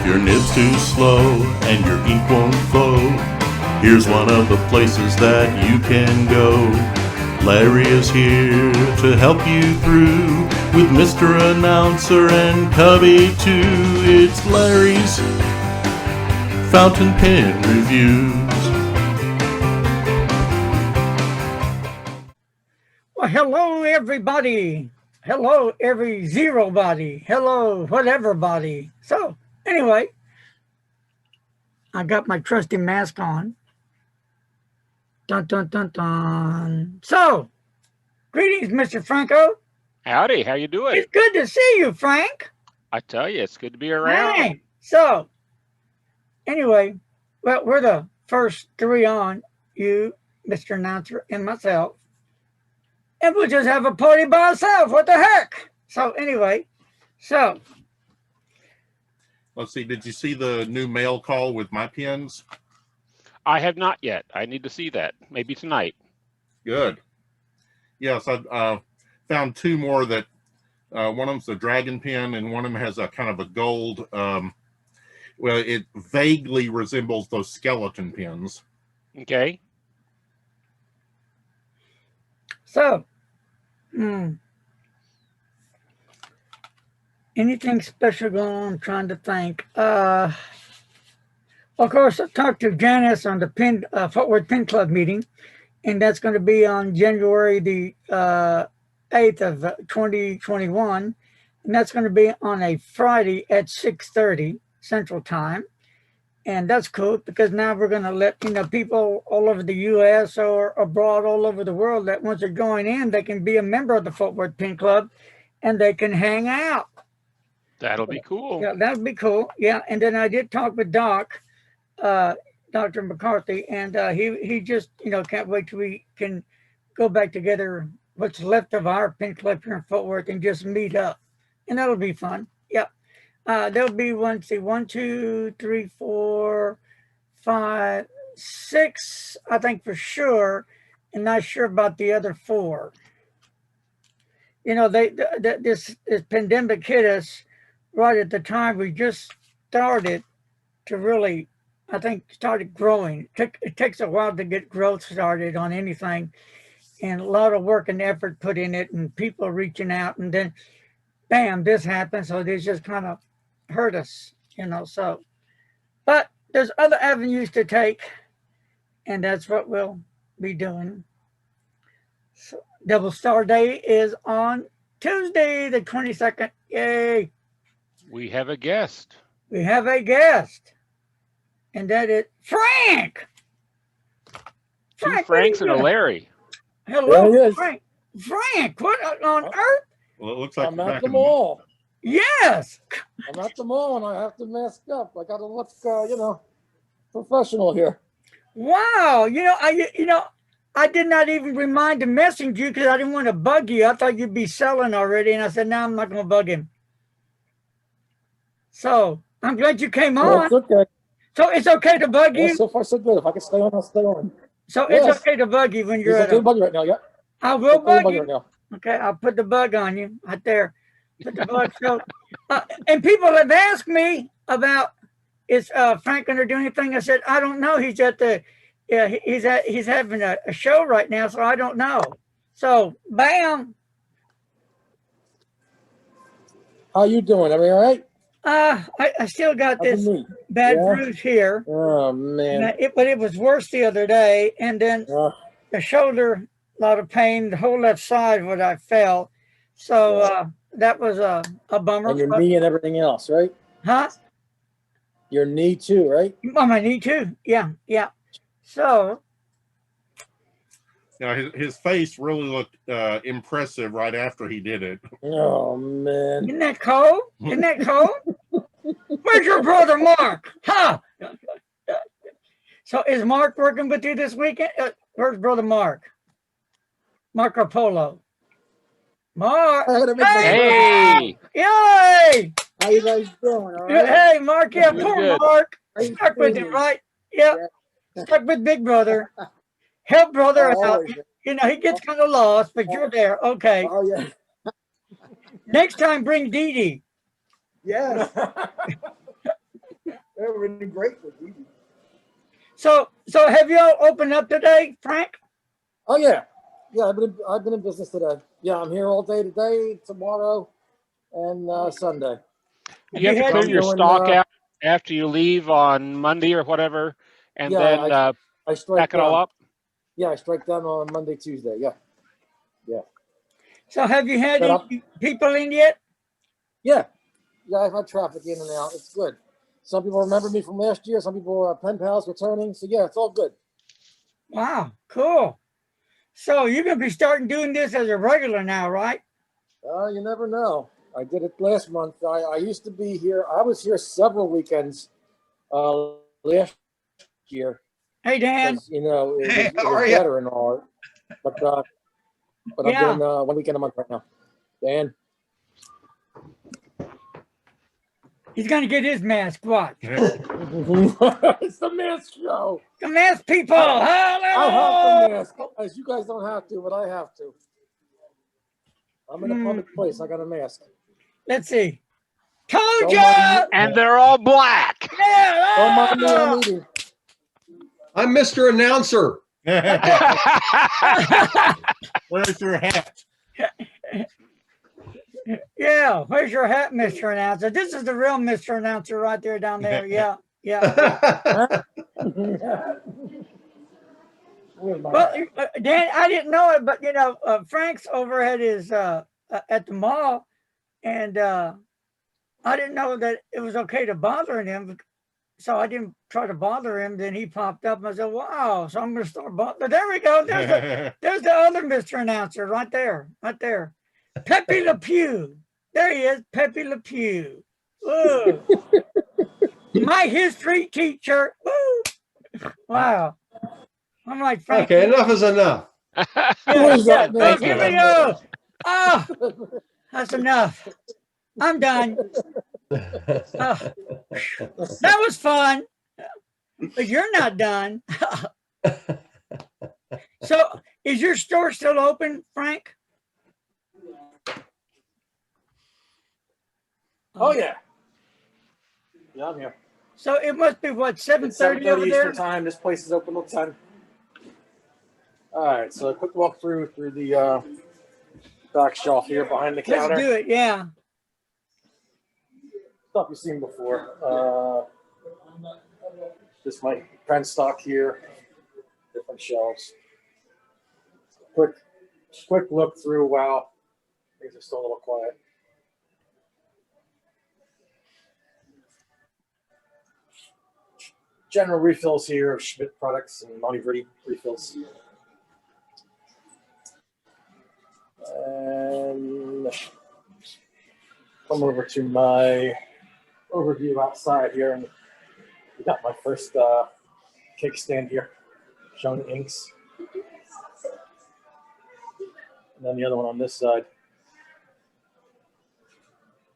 your nib's too slow and your ink won't flow, here's one of the places that you can go. Larry is here to help you through with Mr. Announcer and Cubby too. It's Larry's Fountain Pen Reviews. Well, hello everybody. Hello every zero body. Hello whatever body. So anyway, I got my trusty mask on. Dun dun dun dun. So, greetings, Mr. Franco. Howdy, how you doing? It's good to see you, Frank. I tell you, it's good to be around. Hey. So, anyway, well, we're the first three on, you, Mr. Announcer, and myself. And we'll just have a party by ourselves. What the heck? So anyway, so. Let's see, did you see the new mail call with my pens? I have not yet. I need to see that. Maybe tonight. Good. Yes, I found two more that, one of them's a dragon pen and one of them has a kind of a gold, well, it vaguely resembles those skeleton pens. Okay. So, anything special going on? I'm trying to think. Of course, I talked to Janice on the Fort Worth Pen Club meeting, and that's going to be on January the 8th of 2021, and that's going to be on a Friday at 6:30 Central Time. And that's cool because now we're going to let people all over the U.S. or abroad all over the world that once they're going in, they can be a member of the Fort Worth Pen Club and they can hang out. That'll be cool. Yeah, that'll be cool. Yeah, and then I did talk with Doc, Dr. McCarthy, and he just can't wait till we can go back together. What's left of our pen club here in Fort Worth and just meet up, and that'll be fun. Yeah. There'll be 1, 2, 3, 4, 5, 6, I think for sure, and not sure about the other 4. This pandemic hit us right at the time we just started to really, I think, started growing. It takes a while to get growth started on anything, and a lot of work and effort put in it, and people reaching out, and then, bam, this happened. So this just kind of hurt us, so. But there's other avenues to take, and that's what we'll be doing. So Double Star Day is on Tuesday, the 22nd. Yay! We have a guest. We have a guest, and that is Frank. Two Franks and a Larry. Hello, Frank. Frank, what on earth? Well, it looks like I'm at the mall. Yes. I'm at the mall and I have to mask up. I got to look, professional here. Wow. I did not even remind to message you because I didn't want to bug you. I thought you'd be selling already. And I said, no, I'm not going to bug him. So I'm glad you came on. It's okay. So it's okay to bug you? So far, so good. If I can stay on, I'll stay on. So it's okay to bug you when you're at a... bug you right now, yeah. I will bug you. Right now. Okay, I'll put the bug on you right there. Put the bug. So, and people have asked me about, is Frank going to do anything? I said, I don't know. He's at the, he's having a show right now, so I don't know. So, bam. How you doing? Everything all right? I still got this bad bruise here. Oh, man. But it was worse the other day. And then the shoulder, a lot of pain, the whole left side what I fell. So that was a bummer. And your knee and everything else, right? Huh? Your knee too, right? Oh, my knee too. Yeah. So. His face really looked impressive right after he did it. Oh, man. Isn't that cold? Where's your brother, Mark? Huh? So is Mark working with you this weekend? Where's brother Mark? Marco Polo. Mark. Hey. Yay. How you guys doing? All right? Hey, Mark. Yeah, poor Mark. Stuck with him, right? Yep. Stuck with big brother. Help brother out. He gets kind of lost, but you're there. Okay. Oh, yeah. Next time, bring Dee Dee. Yes. Everything great with you. So have y'all opened up today, Frank? Oh yeah, yeah. I've been in business today. Yeah, I'm here all day today, tomorrow, and Sunday. Do you have to had clear any- your doing, stock out after you leave on Monday or whatever, and Yeah, then I strike pack it all down. up? Yeah, I strike down on Monday, Tuesday. Yeah, So have you had Set up. any people in yet? yeah. I've had traffic in and out. It's good. Some people remember me from last year. Some people are pen pals returning. So yeah, it's all good. Wow, cool. So you're gonna be starting doing this as a regular now, right? You never know. I did it last month. I used to be here. I was here several weekends last year Hey Dan. because you know Hey, it how was are ya? better and all. But I'm Yeah. doing 1 weekend a month right now. Dan. He's gonna get his mask. Watch. It's the mask show. The mask people. I have Hello. the mask. As you guys don't have to, but I have to. I'm in a public place. I got a mask. Let's see. Told Don't ya! mind me. And they're all black. Don't mind me. I'm Yeah. eating. I'm Mr. Announcer. Where's your hat? Yeah, where's your hat, Mr. Announcer? This is the real Mr. Announcer right there down there. Yeah, yeah. Where's my Well, hat? Dan, I didn't know it, but you know, Frank's over at his at the mall, and I didn't know that it was okay to bother him, so I didn't try to bother him. Then he popped up, and I said, "Wow!" So I'm going to start bothering. There we go. There's the other Mr. Announcer right there, right there. Pepe Le Pew. There he is, Pepe Le Pew. Woo. My history teacher. Woo. Wow. I'm like Frank. Okay, enough is enough. Yeah, Where's yeah. that Oh, mask? here we go. Oh, that's enough. I'm done. Oh, that was fun. But you're not done. So, is your store still open, Frank? Oh yeah. Yeah, I'm here. So it must be what, It's 7:30 over 7:30 Eastern there? time. This place is open till 10. All right, so a quick walk through the back shelf here behind the counter. Let's do it. Yeah. Stuff you've seen before. Just my pen stock here, different shelves. Quick look through. Wow, things are still a little quiet. General refills here of Schmidt products and Monteverdi refills. And come over to my overview outside here, and we got my first cake stand here, showing inks. And then the other one on this side,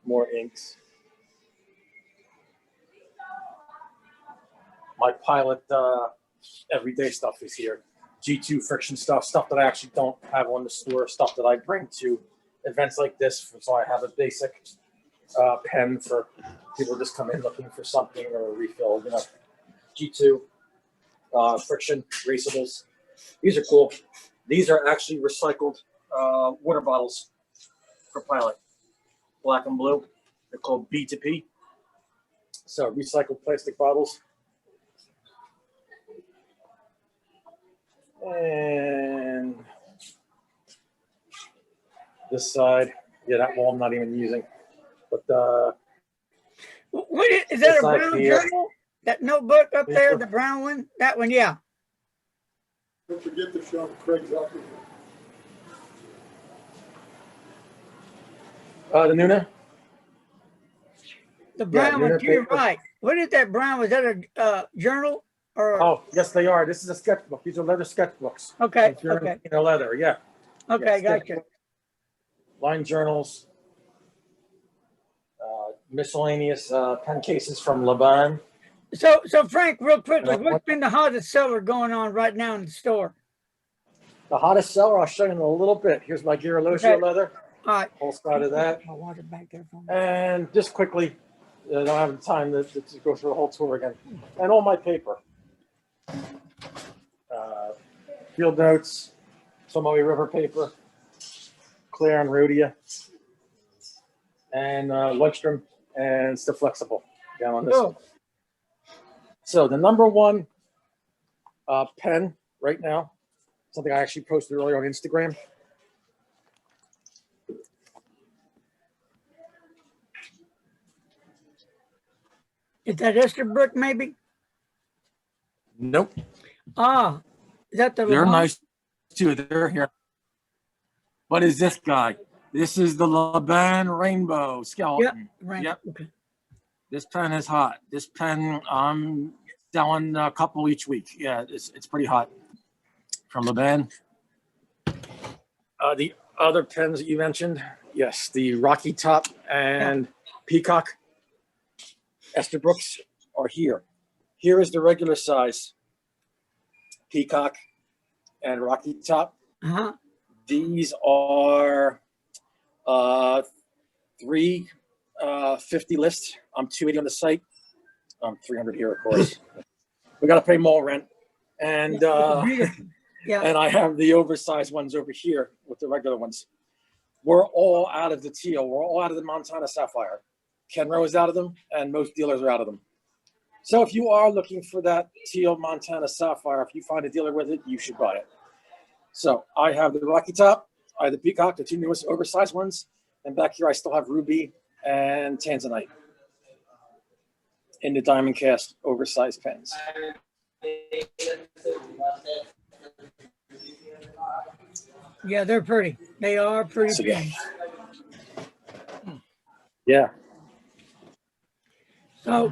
more inks. My pilot everyday stuff is here. G2 friction stuff that I actually don't have on the store, stuff that I bring to events like this. So I have a basic pen for people just come in looking for something or a refill. You know, G2 friction erasables. These are cool. These are actually recycled water bottles for pilot, black and blue. They're called B2P. So recycled plastic bottles. And this side, yeah, that wall I'm not even using. But What is that, a side brown here. journal? That notebook up Yeah. there, the brown one? That one, yeah. Don't forget to show Craig's up. the Nuna. The brown one Nuna to your paper. right. What is that brown? Was that a journal? Or Oh, yes, they are. This is a sketchbook. These are leather sketchbooks. okay, If you're okay, in leather, yeah. okay, Yeah, gotcha. sketchbook. Line journals. Miscellaneous pen cases from Laban. So Frank, real quickly, Yeah. what's been the hottest seller going on right now in the store? The hottest seller, I'll show you in a little bit. Here's my Girologio Okay. leather, All right. whole side of that. My water back there for me. And just quickly, I don't have the time to go through the whole tour again. And all my paper. Field notes, Tomoe River paper, Claire and Rhodia, and Lundstrom, and still flexible down on this one. So the number one pen right now, something I actually posted earlier on Instagram. Is that Estabrook maybe? Nope. Ah, is that the They're Lamont? nice too. They're here. What is this guy? This is the Laban Rainbow Yep. Skeleton. Right. Yep. Okay. This pen is hot. This pen, I'm selling a couple each week. Yeah, it's pretty hot. From Laban. The other pens that you mentioned, yes, the Rocky Top and Peacock Esterbrook's are here. Here is the regular size Peacock and Rocky Top. Uh-huh. These are 350 list. I'm 280 on the site. I'm 300 here, of course. We got to pay mall rent, and Yeah. and I have the oversized ones over here with the regular ones. We're all out of the teal. We're all out of the Montana Sapphire. Kenro is out of them, and most dealers are out of them. So if you are looking for that teal Montana Sapphire, if you find a dealer with it, you should buy it. So I have the Rocky Top, I have the Peacock, the two newest oversized ones, and back here I still have Ruby and Tanzanite in the diamond cast oversized pens. Yeah, they're pretty. They are pretty So, yeah. pens. Yeah. So,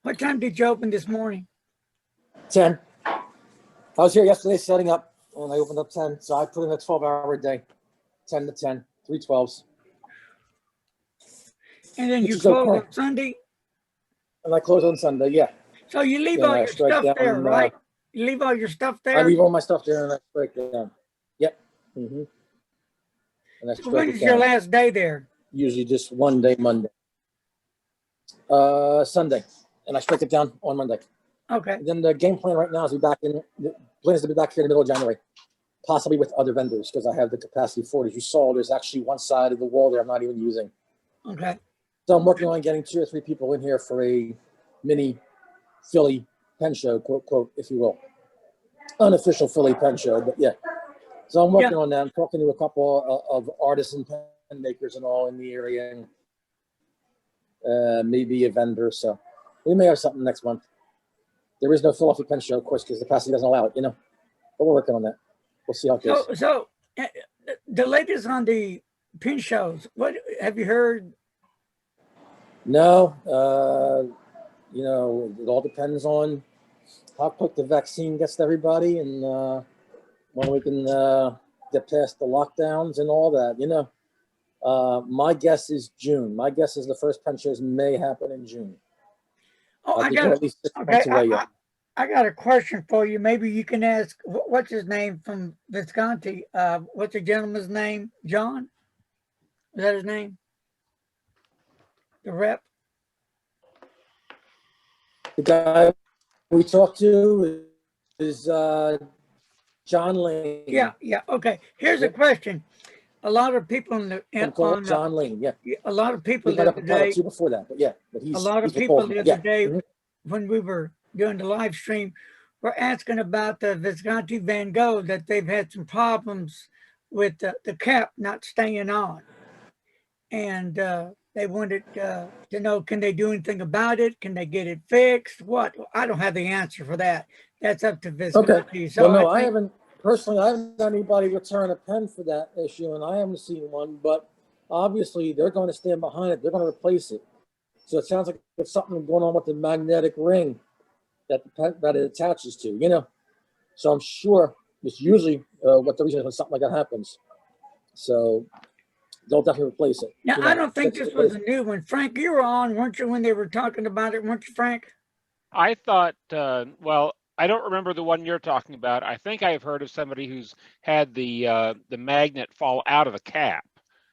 what time did you open this morning? 10. I was here yesterday setting up, and I opened up 10. So I put in a 12-hour day, 10 to 10, 3 12s. And then Which you is close okay. on Sunday? And I close on Sunday, yeah. So you leave Yeah, all I your strike stuff down, there, right? You leave all your stuff there? I leave all my stuff there and I strike it down. Yep. Mm-hmm. And I So strike when it is your down. last day there? Usually just one day, Monday. Sunday. And I strike it down on Monday. Okay. And then the game plan right now is the plan is to be back here in the middle of January, possibly with other vendors because I have the capacity for it. As you saw, there's actually one side of the wall there I'm not even using. Okay. So I'm working on getting 2 or 3 people in here for a mini Philly pen show, quote, quote, if you will. Unofficial Philly pen show, but yeah. So I'm working on that. I'm talking to a couple of artists and pen makers and all in the area, and maybe a vendor. So we may have something next month. There is no Philadelphia pen show, of course, because the capacity doesn't allow it, you know. But we're working on that. We'll see how it goes. So the latest on the pin shows, what have you heard? No, you know, it all depends on how quick the vaccine gets to everybody and when we can get past the lockdowns and all that, you know. My guess is June. My guess is the first pen shows may happen in June. Oh, I think we're at least 6 months away yet. I got a question for you. Maybe you can ask, what's his name from Visconti? What's the gentleman's name? John? Is that his name? The rep? The guy we talked to is John Lane. Yeah. Okay. Here's a question. A lot of people John Lane, yeah. A lot of people We got up a product too before that, but yeah. But he's a lot of he's people the the other day when we were doing the live stream were asking about the Visconti Van Gogh, that they've had some problems with the cap not staying on. And they wanted to know, can they do anything about it? Can they get it fixed? What? I don't have the answer for that. That's up to Visconti. Okay. So well, no, I haven't personally. I haven't had anybody return a pen for that issue, and I haven't seen one. But obviously, they're going to stand behind it. They're going to replace it. So it sounds like there's something going on with the magnetic ring that the pen, that it attaches to. You know, so I'm sure it's usually what the reason is when something like that happens. So they'll definitely replace it. Now, I don't think this was a new one. Frank, you were on, weren't you, when they were talking about it, weren't you, Frank? I thought, well, I don't remember the one you're talking about. I think I've heard of somebody who's had the magnet fall out of the cap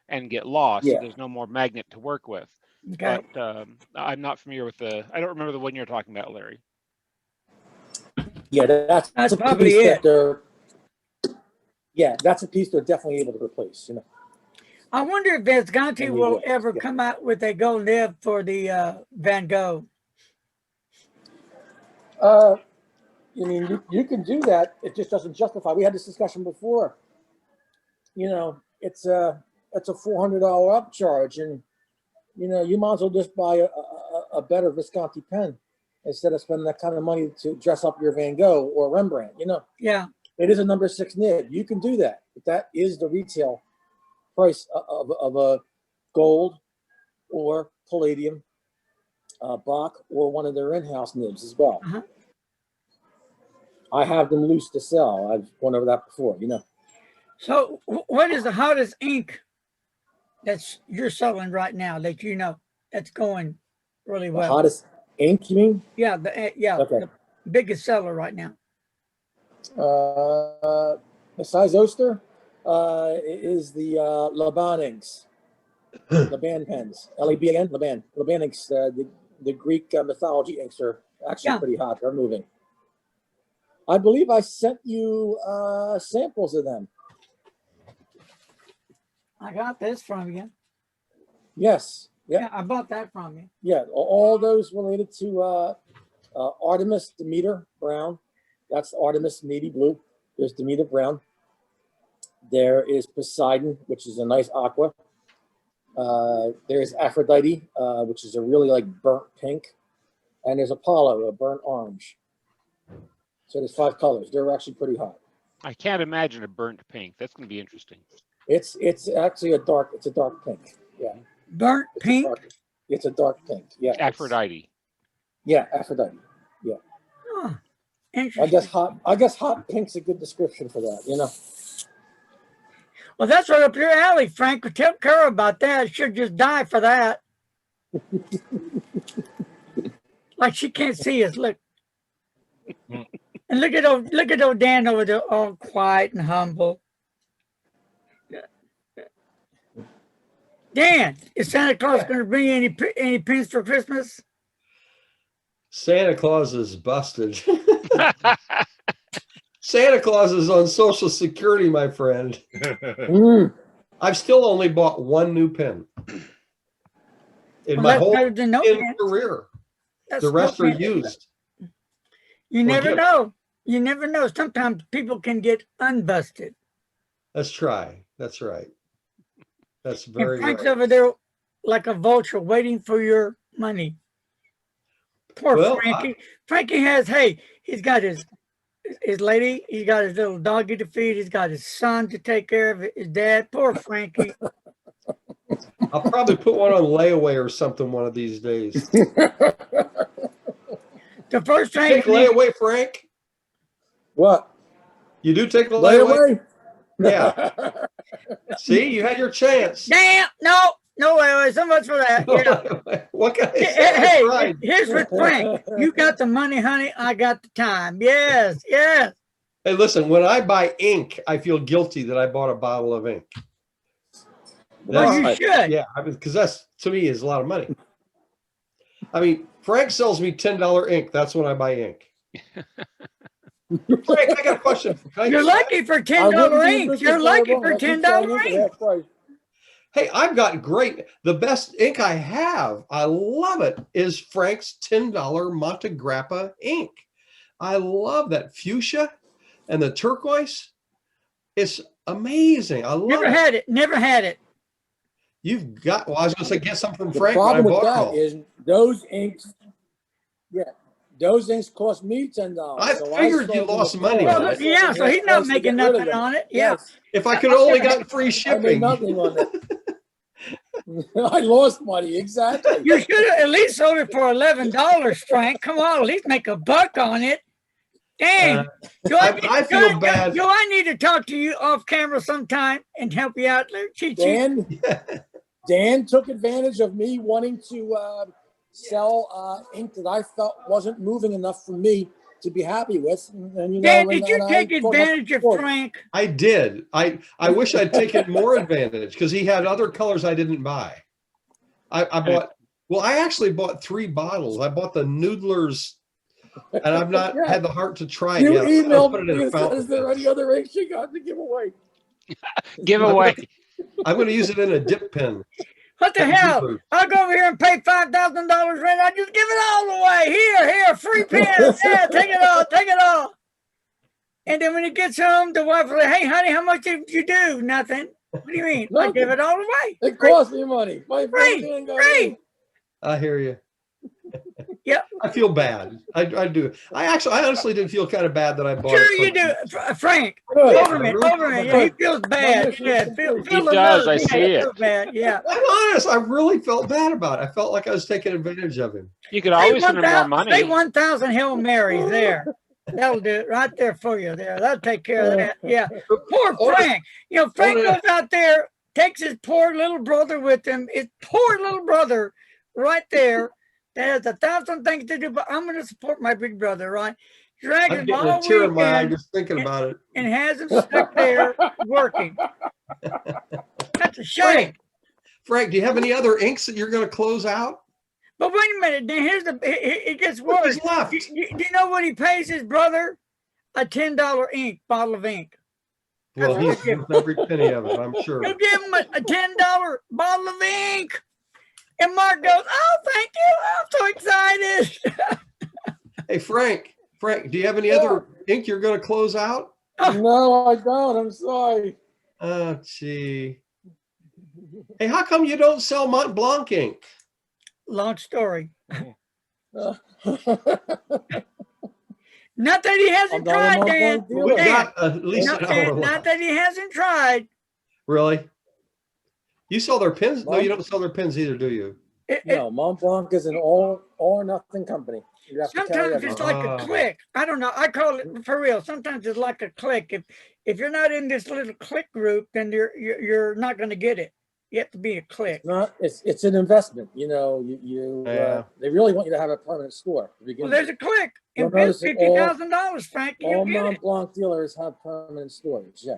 and get lost. Yeah. So there's no more magnet to work with. Okay. but I'm not familiar with I don't remember the one you're talking about, Larry. Yeah, that's a probably piece it. that they're. Yeah, that's a piece they're definitely able to replace. You know. I wonder if Visconti And we will will, ever yeah. come out with a gold nib for the Van Gogh. I mean, you can do that. It just doesn't justify. We had this discussion before. You know, it's a $400 upcharge, and you know, you might as well just buy a better Visconti pen instead of spending that kind of money to dress up your Van Gogh or Rembrandt. You know, Yeah. it is a number 6 nib. You can do that, but that is the retail price of a gold or palladium, Bach, or one of their in-house nibs as well. Uh-huh. I have them loose to sell. I've gone over that before, you know. So what is the hottest ink that's you're selling right now that you know that's going really The well? hottest ink, you mean? Yeah, Okay. the biggest seller right now. Besides Oster, is the Laban inks, Laban pens, L-A-B-A-N, Laban inks. The Greek mythology inks are actually pretty hot. They're moving. I believe I sent you samples of them. I got this from you. Yes. Yep. Yeah, I bought that from you. Yeah, all those related to Artemis Demeter Brown. That's Artemis navy blue. There's Demeter Brown. There is Poseidon, which is a nice aqua. There's Aphrodite, which is a really like burnt pink. And there's Apollo, a burnt orange. So there's 5 colors. They're actually pretty hot. I can't imagine a burnt pink. That's going to be interesting. It's actually a dark pink. Yeah. Burnt pink? It's a dark pink. Yeah. Aphrodite. Yeah, Aphrodite. Yeah. Oh, interesting. I guess hot pink's a good description for that, you know. Well, that's right up your alley, Frank. Tell Kara about that. She'll just die for that. Like she can't see us. Look. And look at old Dan over there, all quiet and humble. Dan, is Santa Claus going to bring you any pins for Christmas? Santa Claus is busted. Santa Claus is on Social Security, my friend. I've still only bought 1 new pen in my whole pen career. The rest are used. You never know. You never know. Sometimes people can get unbusted. Let's try. That's right. That's very and Frank's right. over there like a vulture waiting for your money. Poor Frankie. Frankie has, he's got his lady, he's got his little doggy to feed, he's got his son to take care of, his dad. Poor Frankie. I'll probably put one on layaway or something one of these days. The first thing take layaway, Frank? What? You do take layaway? Yeah. See, you had your chance. Damn, no way, so much for that. Yeah. What can I say? Hey, right. Here's with Frank. You got the money, honey. I got the time. Yes. Hey, listen, when I buy ink, I feel guilty that I bought a bottle of ink. Well, you should. Yeah, because that's, to me, is a lot of money. I mean, Frank sells me $10 ink. That's when I buy ink. Frank, I got a question. You're lucky for $10 ink. You're lucky for $10 ink. Hey, I've got the best ink I have, I love it, is Frank's $10 Monte Grappa ink. I love that fuchsia and the turquoise. It's amazing. I love it. Never had it. You've got, well, I was going to say, get some from The Frank. problem with that is those inks, those inks cost me $10. I figured you lost money on it. Yeah, so he's not making nothing on it. Yeah. Yes. If I could only got free shipping. I made nothing on it. I lost money, exactly. You should have at least sold it for $11, Frank. Come on, at least make a buck on it. Dang. I feel bad. Do I need to talk to you off camera sometime and help you out? Dan took advantage of me wanting to sell ink that I felt wasn't moving enough for me to be happy with. And, Dan, did you take advantage of Frank? I did. I wish I'd taken more advantage because he had other colors I didn't buy. I bought Well, I actually bought 3 bottles. I bought the Noodlers, and I've not Yeah. had the heart to try it You yet. emailed Put it me in a and said, fountain. is there any other ink you got to give away? Giveaway. I'm going to use it in a dip pen. What the hell? I'll go over here and pay $5,000 rent. I just give it all away. Here, free pens. Yeah, take it all, take it all. And then when he gets home, the wife will say, hey, honey, how much did you do? Nothing. What do you mean? I give it all away. It cost me money. My Free, friend ain't got free. in. I hear you. Yeah. I feel bad. I do. I honestly did feel kind of bad that I bought Sure it. you do. Frank, Good. Overman. Yeah, he feels bad. mission Yeah, is feel complete. the does, love. I Yeah, see he it. feels bad. Yeah. I'm honest. I really felt bad about it. I felt like I was taking advantage of him. You could always send him more money. Say 1,000 Hail Marys there. That'll do it right there for you there. That'll take care of that. Yeah. Poor Frank. You know, Frank goes out there, takes his poor little brother with him. His poor little brother right there that has 1,000 things to do, but I'm going to support my big brother, right? Drags I'm him getting a all tear in my eye weekend just thinking about it. and has him stuck there working. That's a shame. Frank, do you have any other inks that you're going to close out? But wait a minute. Then here's it gets worse. What's left? Do you know what he pays his brother? A $10 ink bottle of ink. Well, he's worth every penny of it, I'm sure. You give him a $10 bottle of ink. And Mark goes, oh, thank you. I'm so excited. Hey, Frank, do you have any other ink you're going to close out? No, I don't. I'm sorry. Oh, gee. Hey, how come you don't sell Mont Blanc ink? Long story. Not that he hasn't tried, Dan. We got at least an hour left. Not that he hasn't tried. Really? You sell their pens? No, you don't sell their pens either, do you? No, Mont Blanc is an all or nothing company. You have to carry Sometimes everything. it's like a click. I don't know. I call it for real. Sometimes it's like a click. If you're not in this little click group, then you're not going to get it. You have to be a click. It's an investment. You know, they really want you to have a permanent store. Well, there's a click. You'll Invest notice that $50,000, Frank. all Mont Blanc dealers have permanent storage. Yeah.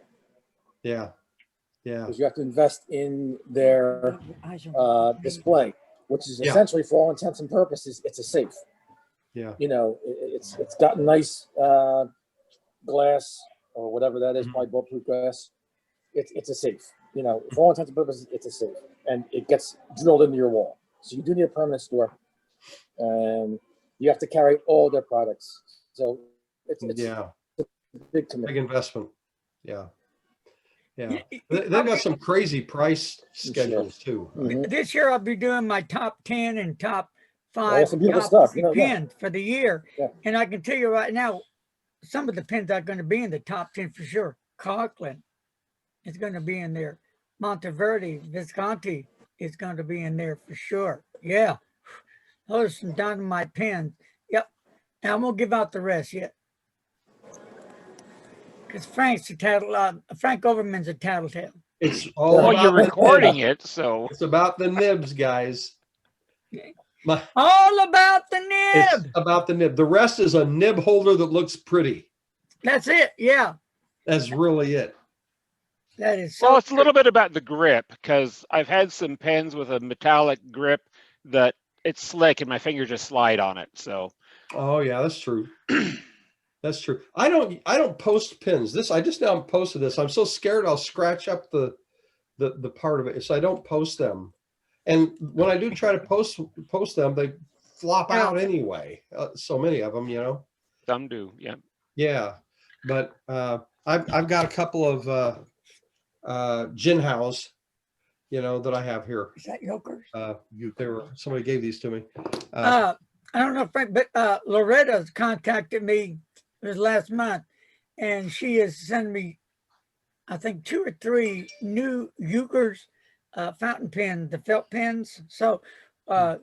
Yeah. Because you have to invest in their display, which is essentially, for all intents and purposes, it's a safe. Yeah. You know, it's got nice glass or whatever that is, probably bulletproof glass. It's a safe. You know, for all intents and purposes, it's a safe, and it gets drilled into your wall. So you do need a permanent store, and you have to carry all their products. So it's a big commitment. Big investment. Yeah. Yeah. They've got some crazy price schedules too. This year I'll be doing my top 10 and top 5 pens for the year. Yeah. And I can tell you right now, some of the pens are going to be in the top 10 for sure. Conklin is going to be in there. Monteverde, Visconti is going to be in there for sure. Yeah. Those are some dynamite pens. Yep. And I won't give out the rest yet. Because Frank's Frank Overman's a tattletale. It's all well, about you're recording it, so it's about the nibs, guys. All about the nib. It's about the nib. The rest is a nib holder that looks pretty. That's it. Yeah. That's really it. That is so well, it's a little bit about the grip, because I've had some pens with a metallic grip that it's slick and my fingers just slide on it. So oh yeah, that's true. That's true. I don't post pins. I just now posted this. I'm so scared I'll scratch up the part of it. So I don't post them. And when I do try to post them, they flop out anyway. So many of them, you know. Some do, yeah. Yeah. But I've got a couple of Jinhaos, you know, that I have here. Is that Yokers? Somebody gave these to me. I don't know, Frank, but Loretta's contacted me this last month, and she has sent me, I think, 2 or 3 new Yokers fountain pens, the felt pens. So I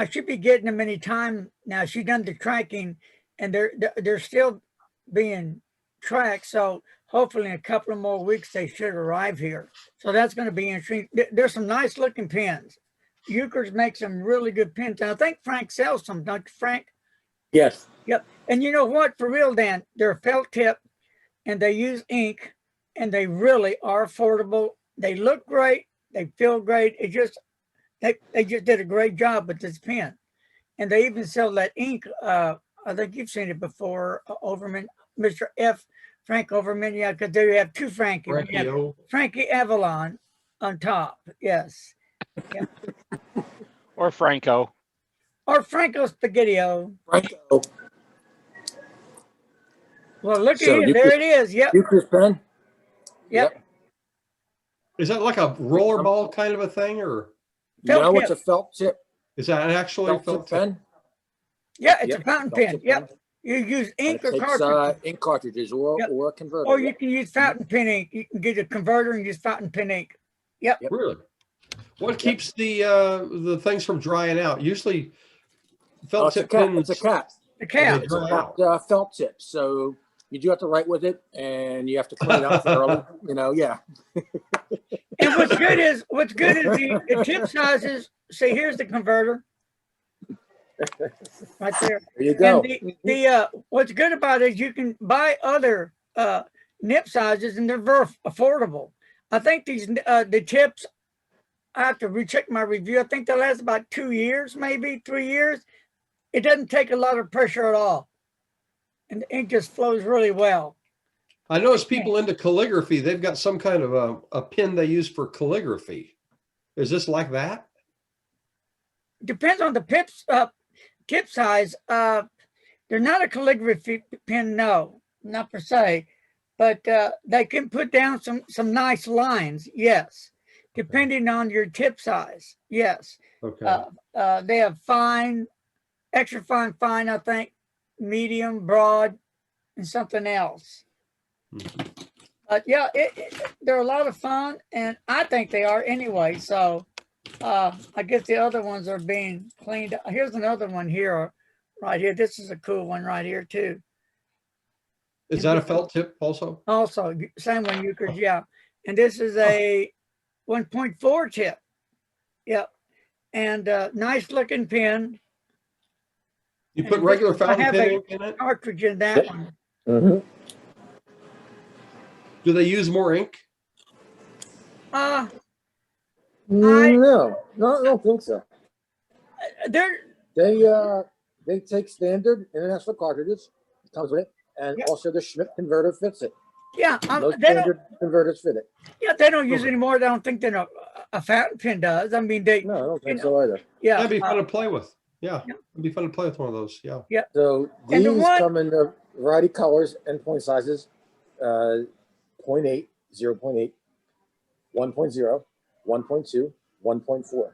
should be getting them any time now. She's done the tracking, and they're still being tracked. So hopefully in a couple of more weeks they should arrive here. So that's going to be interesting. There's some nice looking pens. Yokers make some really good pens, and I think Frank sells some, don't you, Frank? Yes. Yep. And you know what? For real, Dan, they're felt tip, and they use ink, and they really are affordable. They look great. They feel great. It's just they just did a great job with this pen, and they even sell that ink. I think you've seen it before, Overman, Mr. F. Frank Overman. Yeah, because they have two Frankie. We have Frankie-O. Frankie Avalon on top. Yes. Yeah. Or Franco. Or Franco Spaghetti-O. Franco. Well, look So at you it. There could- it is. Yep. Euclid's pen. Yep. Is that like a rollerball kind of a thing, or Felt No, it's tip. a felt tip. is that actually Felt tip pen. Yeah, it's Yep, a fountain felt pen. tip Yep. pen. You use And ink it or takes cartridge. ink cartridges or Yep. or a converter. Or you can use fountain pen ink. You can get a converter and use fountain pen ink. Yep. really? What keeps the things from drying out? Usually, felt It's a tip cap. pens. It's a cap. The cap. It's a dry capped felt tip. So you do have to write with it, and you have to clean it up thoroughly. You know, yeah. And what's good is the tip sizes. See, here's the converter. Right there. There you go. And the what's good about it is you can buy other nip sizes and they're very affordable. I think these the tips, I have to recheck my review. I think they last about 2 years, maybe 3 years. It doesn't take a lot of pressure at all. And the ink just flows really well. I notice people into calligraphy, they've got some kind of a pen they use for calligraphy. Is this like that? Depends on the tip size. They're not a calligraphy pen, no, not per se, but they can put down some nice lines, yes, depending on your tip size, yes. Okay. They have fine, extra fine, I think, medium, broad, and something else. But yeah, they're a lot of fun, and I think they are anyway. So I guess the other ones are being cleaned up. Here's another one here, right here. This is a cool one right here too. Is that a felt tip also? Also, same one, Euchre, yeah. And this is a 1.4 tip. Yep. And nice looking pen. You put And regular I fountain have pen a ink in it? cartridge in that one. Mm-hmm. Do they use more ink? I No, I don't think so. They take standard international cartridges, comes with it, and Yeah. also the Schmidt converter fits it. yeah, Most they don't. standard converters fit it. Yeah, they don't use it anymore. I don't think that a fountain pen does. I mean, they. No, I don't think You so either. Yeah. That'd be fun to play with. Yeah, yeah. it'd be fun to play with one of those. Yeah. So And the these one- come in a variety of colors and point sizes, 0.8, 0.8, 1.0, 1.2, 1.4.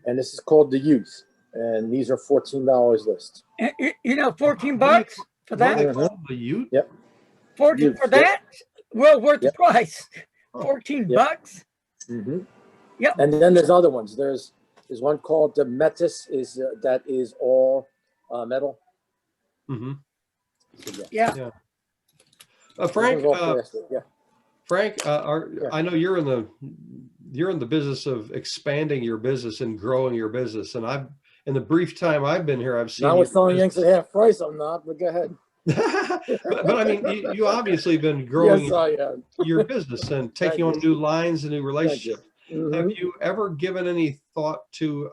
And this is called the Youth. And these are $14 list. And, you know, 14 bucks for What are that. they called? The Ute? Yep. 14 Youth, for yep. that. Well, worth the Yep. price. 14 Yep. bucks. Mm-hmm. Yep. And then there's other ones. There's one called the Metis, that is all metal. Mm-hmm. So, Yeah. Frank, This one's all plastic, yeah. Frank, Yeah. I know you're in the business of expanding your business and growing your business, and in the brief time I've been here, I've seen. Now your we're selling business- yanks at half price. I'm not, but go ahead. but I mean, you obviously been growing Yes, I am. your business and Thank taking on you. new lines and new relationships. Mhm. Have you ever given any thought to,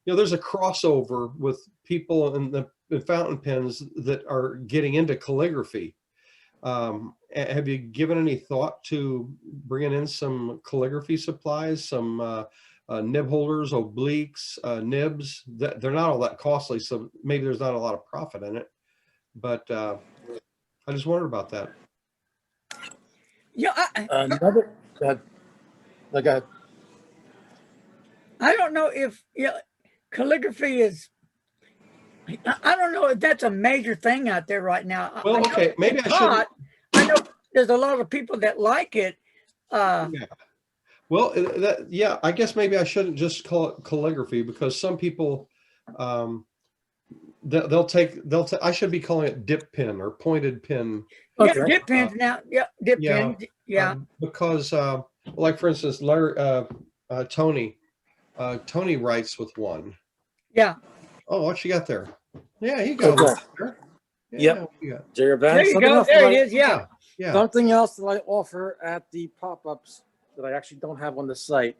there's a crossover with people in the fountain pens that are getting into calligraphy. Have you given any thought to bringing in some calligraphy supplies, some nib holders, obliques, nibs? They're not all that costly, so maybe there's not a lot of profit in it. But I just wondered about that. Yeah. Another. Go ahead. No, go ahead. I don't know if calligraphy is. I don't know if that's a major thing out there right now. Well, I know okay, maybe it's I should. hot. I know there's a lot of people that like it. Yeah. Well, I guess maybe I shouldn't just call it calligraphy, because some people, they'll take. I should be calling it dip pen or pointed pen. Yeah, Okay. dip pens now. Yeah, dip Yeah. pens. Yeah. Because, like for instance, Tony writes with one. Yeah. Oh, what you got there? Yeah, you got Okay. one there. Yeah, Yep. what you got? There There you go. There it is. Yeah. Yeah. Something else that I offer at the pop-ups that I actually don't have on the site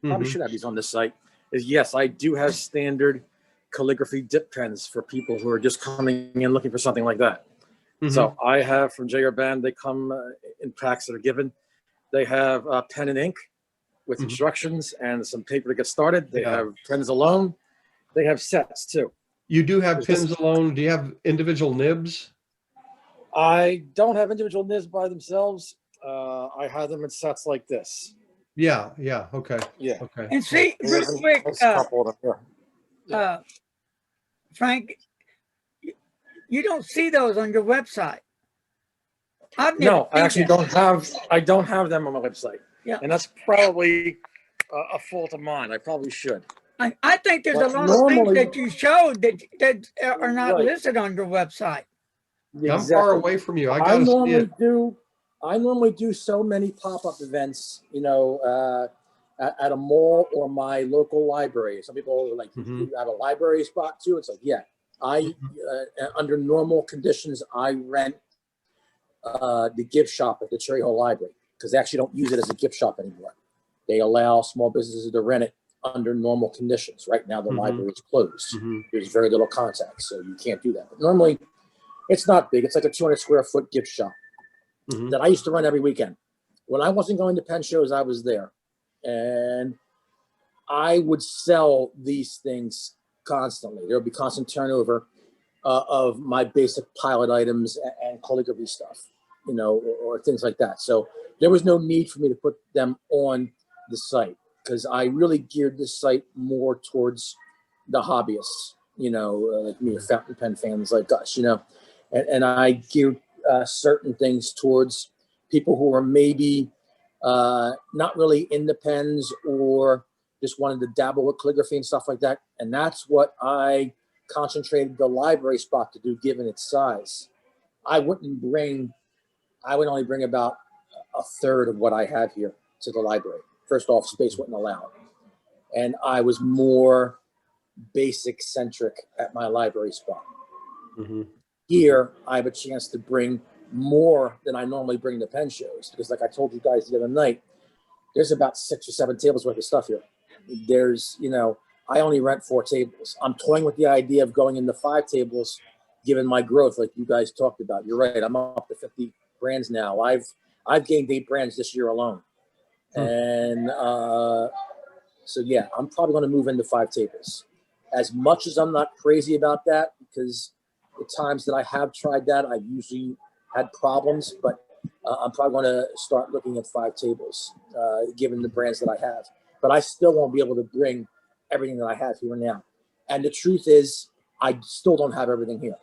probably should have these on the site, is yes, I do have standard calligraphy dip pens for people who are just coming in looking for something like that. So I have from J.R. Band, they come in packs that are given. They have pen and ink with instructions and some paper to get started. They have pens alone. They have sets too. You do have pins alone. Do you have individual nibs? I don't have individual nibs by themselves. I have them in sets like this. Yeah. Okay. Yeah. Okay. And see, real quick, Frank, you don't see those on your website. I've never No, I actually don't have. I don't have them on my website. Yeah, and that's probably a fault of mine. I probably should. I think there's But a lot of things normally- that you showed that are not Right. listed on your website. I'm far away from you. I I gotta see normally it. do. I normally do so many pop-up events, you know, at a mall or my local library. Some people are like, you have a library spot too. It's like, yeah, I under normal conditions, I rent the gift shop at the Cherry Hill Library because they actually don't use it as a gift shop anymore. They allow small businesses to rent it under normal conditions. Right now, the library is closed. There's very little contact, so you can't do that. But normally, it's not big. It's like a 200 square foot gift shop that I used to run every weekend. When I wasn't going to pen shows, I was there. And I would sell these things constantly. There would be constant turnover of my basic pilot items and calligraphy stuff, you know, or things like that. So there was no need for me to put them on the site because I really geared this site more towards the hobbyists, you know, like me, fountain pen fans like us, you know, and I geared certain things towards people who are maybe not really into pens or just wanted to dabble with calligraphy and stuff like that. And that's what I concentrated the library spot to do, given its size. I would only bring about a third of what I have here to the library. First off, space wouldn't allow it. And I was more basic centric at my library spot. Here, I have a chance to bring more than I normally bring to pen shows because like I told you guys the other night, there's about 6 or 7 tables worth of stuff here. There's, you know, I only rent 4 tables. I'm toying with the idea of going into 5 tables, given my growth, like you guys talked about. You're right. I'm up to 50 brands now. I've gained 8 brands this year alone. And so, yeah, I'm probably going to move into 5 tables. As much as I'm not crazy about that, because the times that I have tried that, I've usually had problems, but I'm probably going to start looking at 5 tables, given the brands that I have. But I still won't be able to bring everything that I have here now. And the truth is, I still don't have everything here.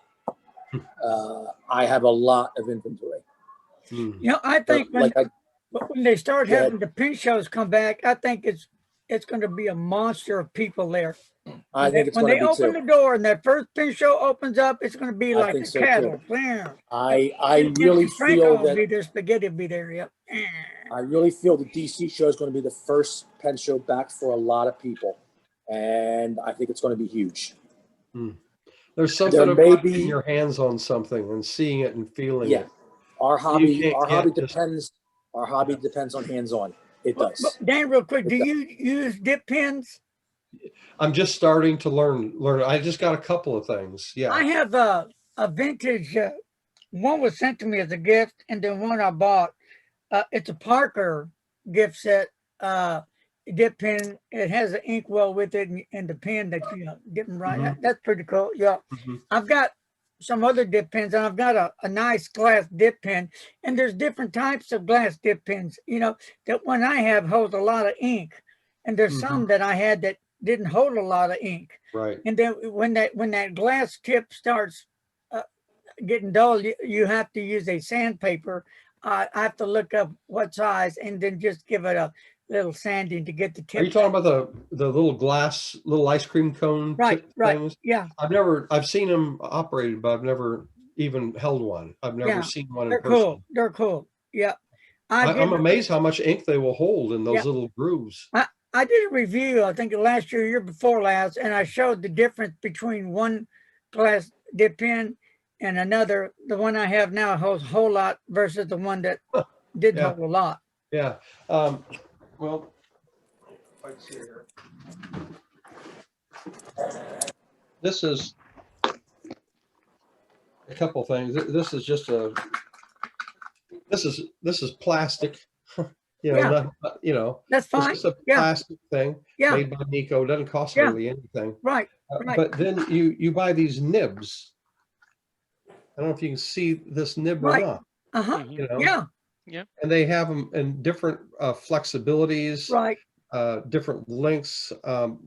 I have a lot of inventory. You know, I think when they start having the pen shows come back, I think it's going to be a monster of people there. I think it's when going to they be open too. the door and that first pen show opens up, it's going to be like a so cattle. I really feel will be that there, spaghetti will be there. Yep. I really feel the DC show is going to be the first pen show back for a lot of people, and I think it's going to be huge. There's something about getting your hands on something and seeing it and feeling it. Our hobby depends on hands-on. It does. Dan, real quick, do you use dip pens? I'm just starting to learn. I just got a couple of things. Yeah. I have a vintage, one was sent to me as a gift, and then one I bought. It's a Parker gift set, dip pen. It has an inkwell with it and the pen that you dip them right. That's pretty cool. Yeah. I've got some other dip pens, and I've got a nice glass dip pen, and there's different types of glass dip pens, you know, that one I have holds a lot of ink, and there's some that I had that didn't hold a lot of ink. Right. And then when that glass tip starts getting dull, you have to use a sandpaper. I have to look up what size and then just give it a little sanding to get the tip. Are you talking about the little ice cream cone? Right. Things? Yeah. I've seen them operated, but I've never even held one. I've never seen one in person. Cool. They're cool. Yeah. I'm amazed how much ink they will hold in those little grooves. I did a review, I think last year before last, and I showed the difference between one glass dip pen and another. The one I have now holds a whole lot versus the one that didn't hold a lot. Yeah. Well, quite see it here. This is a couple things. This is just a. This is plastic. You know, Yeah. you know, That's it's fine. just a Yeah. plastic thing Yeah. made by Nico. It doesn't cost Yeah. really anything. Right. Right. But then you buy these nibs. I don't know if you can see this nib or Right. not. Uh-huh. You know, Yeah. and they have them in different flexibilities, Right. different lengths,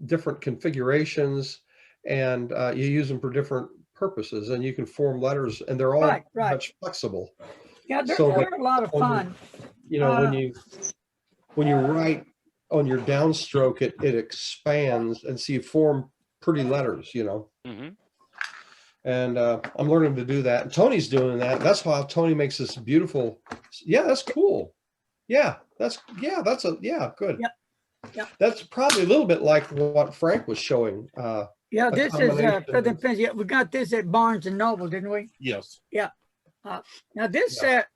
different configurations, and you use them for different purposes. And you can form letters, and they're all Right. Right. much flexible. Yeah. They're, So they're a lot of fun. You know, when you write on your downstroke, it expands, and so you form pretty letters. You know. And I'm learning to do that. And Tony's doing that. That's how Tony makes this beautiful. Yeah, that's cool. Yeah, that's good. Yep. That's probably a little bit like what Frank was showing. Yeah, a this is combination for the of- pens. Yeah, we got this at Barnes and Noble, didn't we? Yes. Now this set,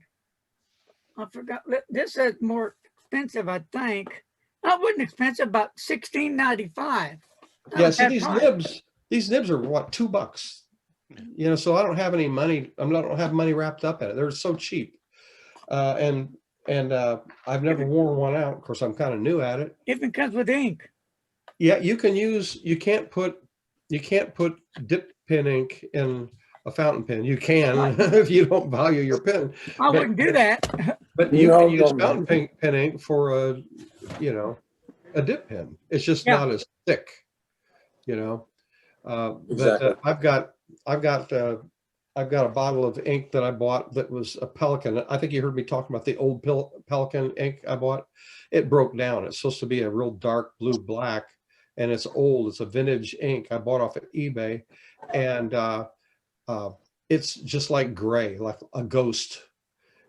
I forgot. This is more expensive, I think. That wasn't expensive, about $16.95. Yeah, see these nibs are what, $2? You know, so I don't have any money. I don't have money wrapped up in it. They're so cheap. And I've never worn one out. Of course, I'm kind of new at it. Even comes with ink. Yeah, you can't put dip pen ink in a fountain pen. You can if you don't value your pen. I wouldn't do that. But you can use fountain pen ink for a dip pen. It's just not as thick, you know. Exactly. But I've got a bottle of ink that I bought that was a Pelican. I think you heard me talking about the old Pelican ink I bought. It broke down. It's supposed to be a real dark blue black, and it's old. It's a vintage ink I bought off of eBay, and it's just like gray, like a ghost.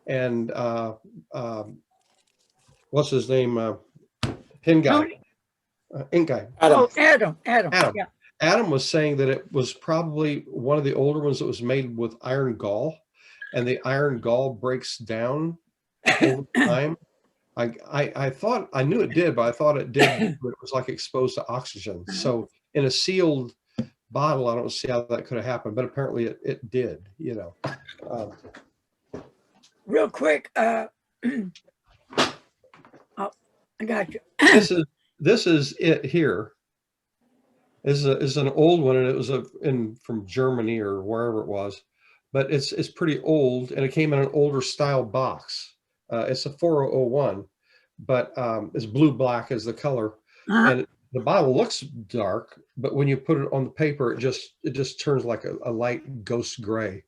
And what's his name? Pen guy, ink guy. Adam. Yeah. Adam was saying that it was probably one of the older ones that was made with iron gall, and the iron gall breaks down over time. I thought, I knew it did, but I thought it did, but it was like exposed to oxygen. So in a sealed bottle, I don't see how that could have happened, but apparently it did, you know. Real quick, oh, I got you. This is it here. This is an old one, and it was from Germany or wherever it was, but it's pretty old, and it came in an older style box. It's a 4001, but it's blue black as the color, and the bottle looks dark, but when you put it on the paper, it just turns like a light ghost gray.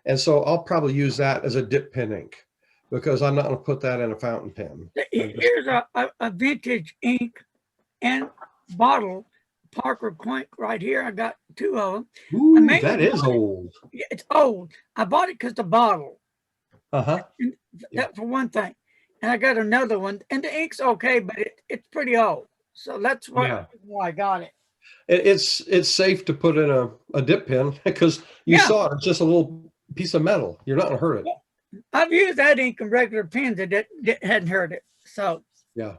And so I'll probably use that as a dip pen ink, because I'm not going to put that in a fountain pen. Here's a vintage ink and bottle. Parker Quink right here. I got two of them. Ooh, that is old. Yeah, it's old. I bought it because the bottle. Yeah. For one thing. And I got another one. And the ink's okay, but it's pretty old. So that's why I got it. It's safe to put in a dip pen, because you saw it. It's just a little piece of metal. You're not going to hurt it. I've used that ink in regular pens that hadn't hurt it. So yeah.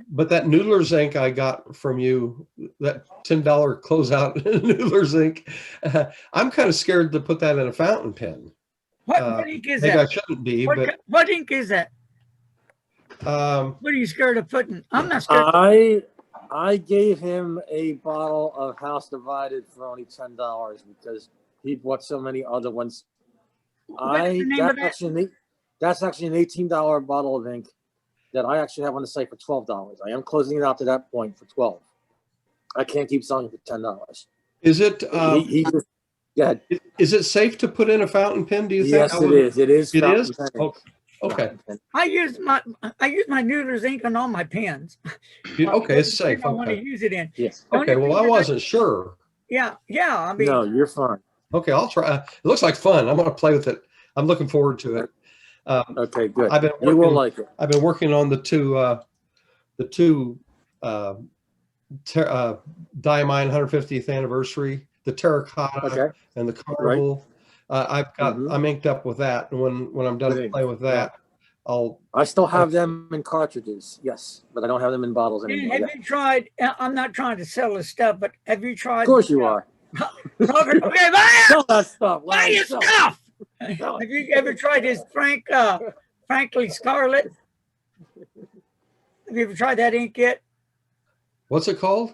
But that Noodler's ink I got from you, that $10 closeout Noodler's ink, I'm kind of scared to put that in a fountain pen. What ink is maybe that? I shouldn't be, what ink is that? What are you scared of putting? I'm not scared. I gave him a bottle of House Divided for only $10 because he bought so many other ones. That's actually an $18 bottle of ink that I actually have on the site for $12. I am closing it out to that point for $12. I can't keep selling it for $10. Is it? Go ahead. Is it safe to put in a fountain pen? Do you think? Yes, it is. It is. It is. Okay. I use my Noodler's ink on all my pens. Okay, it's safe. I want to use it in. Yes. Okay. Well, I wasn't sure. Yeah. I mean, no, you're fine. Okay, I'll try. It looks like fun. I'm going to play with it. I'm looking forward to it. Okay, good. You will like it. I've been working on the two Diamine 150th anniversary, the terracotta and the carnival. I'm inked up with that, and when I'm done playing with that, I still have them in cartridges, yes, but I don't have them in bottles And anymore. have you tried? I'm not trying to sell this stuff, but have you tried? Of course you are. Robert, okay, buy Sell that stuff. buy your Sell it. stuff. Sell Have it. you ever tried his Frankly Scarlet? Have you ever tried that ink yet? What's it called?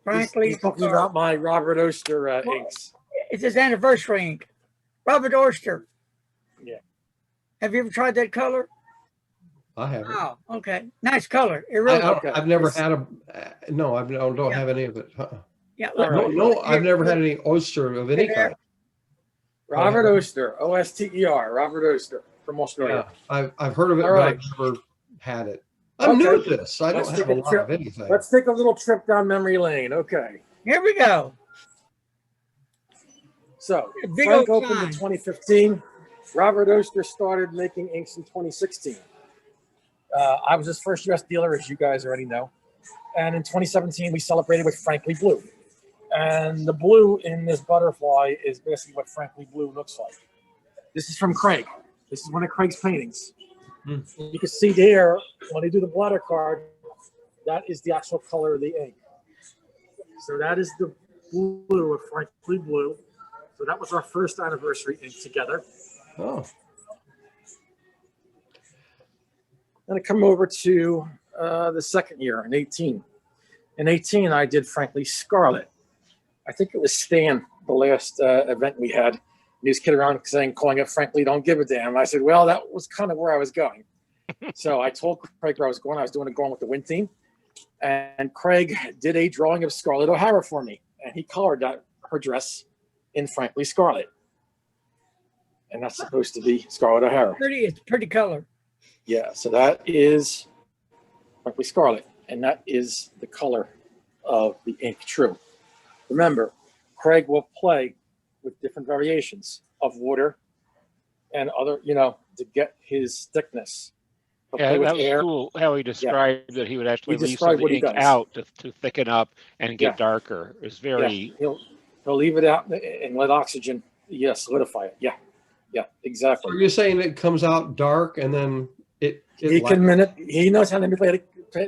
Frankly, He's talking Scarlet. about my Robert Oster inks. It's his anniversary ink. Robert Oyster. Yeah. Have you ever tried that color? I haven't. Oh, okay. Nice color. It really. I've never had a. No, I don't have any of it. Yeah. All right. No, I've never had any oyster of any kind. Robert Oster, Oster, Robert Oster from Australia. Yeah, I've heard of it, All but right. I've never had it. I'm new Okay. at this. I don't Let's have take a a lot trip. of anything. Let's take a little trip down memory lane. Okay. Here we go. So A big Frank old opened in sign. 2015. Robert Oster started making inks in 2016. I was his first U.S. dealer, as you guys already know. And in 2017, we celebrated with Frankly Blue. And the blue in this butterfly is basically what Frankly Blue looks like. This is from Craig. This is one of Craig's paintings. You can see there, when they do the bladder card, that is the actual color of the ink. So that is the blue of Frankly Blue. So that was our first anniversary ink together. Oh, Then I come over to the second year in 18. In 18, I did Frankly Scarlet. I think it was Stan, the last event we had. He was kidding around saying, calling it Frankly Don't Give a Damn. I said, well, that was kind of where I was going. So I told Craig where I was going. I was doing a Going with the Wind theme. And Craig did a drawing of Scarlett O'Hara for me. And he colored her dress in Frankly Scarlet. And that's supposed to be Scarlett O'Hara. It's pretty color. Yeah, so that is Frankly Scarlet. And that is the color of the ink true. Remember, Craig will play with different variations of water and other, to get his thickness. He'll Yeah, play with that was air. cool how he described that he would actually He leave some described of the what he ink does. out to thicken up and get Yeah. darker. It was very, Yeah, he'll leave it out and let oxygen, solidify it. Yeah, so exactly. you're saying it comes out dark and then He can he knows how to